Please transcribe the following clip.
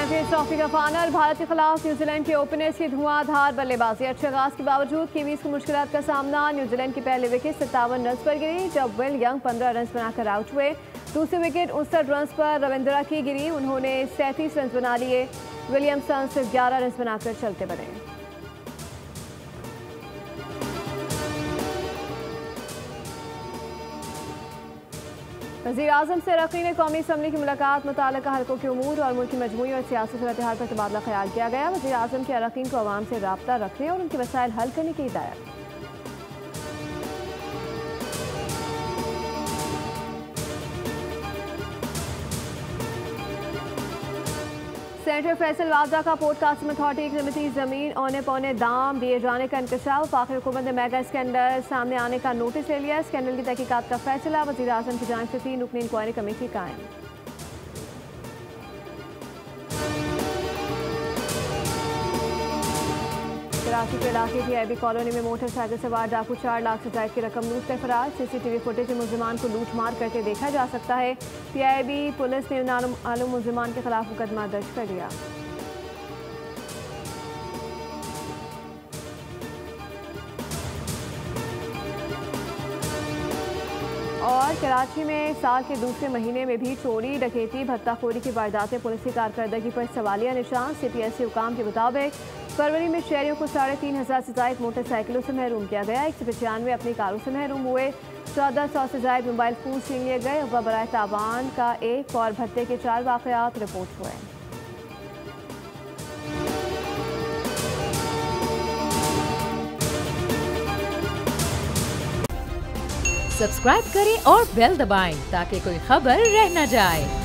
Champions trophy का final, Bharat के खिलाफ न्यूजीलैंड के ओपनर्स की धुआंधार बल्लेबाजी। अच्छे आगाज के बावजूद कीवीज को मुश्किलात का सामना। न्यूजीलैंड की पहले विकेट 57 रन पर गिरी जब विल यंग 15 रन बनाकर आउट हुए। दूसरी विकेट 59 रन पर रविंद्रा की गिरी, उन्होंने 37 रन बना लिए। विलियमसन सिर्फ 11 रन बनाकर चलते बने। वज़ीर-ए-आज़म से अरक़ी ने कौमी असम्बली की मुलाकात, मुताल्लिक़ा हलकों के उमूर और मुल्क की मजमूई और सियासी सूरत-ए-हाल पर तबादला ख्याल किया गया। वज़ीर-ए-आज़म के अरक़ीन को अवाम से राब्ता रखने और उनके मसाइल हल करने की हिदायत। सेनेटर फैसल वाजा का पोर्ट कासिम अथॉरिटी की लिमिटेड ज़मीन औने पौने दाम दिए जाने का इंकशाफ। आखिर हुकूमत ने मेगा स्कैंडल सामने आने का नोटिस ले लिया। स्कैंडल की तहकीकात का फैसला। वज़ीर-ए-आज़म की जानिब से 3 रुकनी इंक्वायरी कमेटी कायम। कराची के इलाके की PIB कॉलोनी में मोटरसाइकिल सवार डाकू 4 लाख से ज्यादा की रकम लूट कर फरार। CCTV फुटेज में मुलजिमान को लूट मार करते देखा जा सकता है। PIB पुलिस ने नामालूम मुलजिमान के खिलाफ मुकदमा दर्ज कर लिया। और कराची में साल के दूसरे महीने में भी चोरी, डकैती, भत्ताखोरी की वारदातें। पुलिस की कारकर्दगी पर सवालिया निशान। CPSC हुकाम के मुताबिक फरवरी में शहरियों को 3500 से ज्यादा मोटरसाइकिलों से महरूम किया गया। 195 अपनी कारों से महरूम हुए। 1400 से ज्यादा मोबाइल फोन छीन लिए गए। अगवा बराए तावान का 1 और भत्ते के 4 वाक़यात रिपोर्ट हुए। सब्सक्राइब करें और बेल दबाएं ताकि कोई खबर रह न जाए।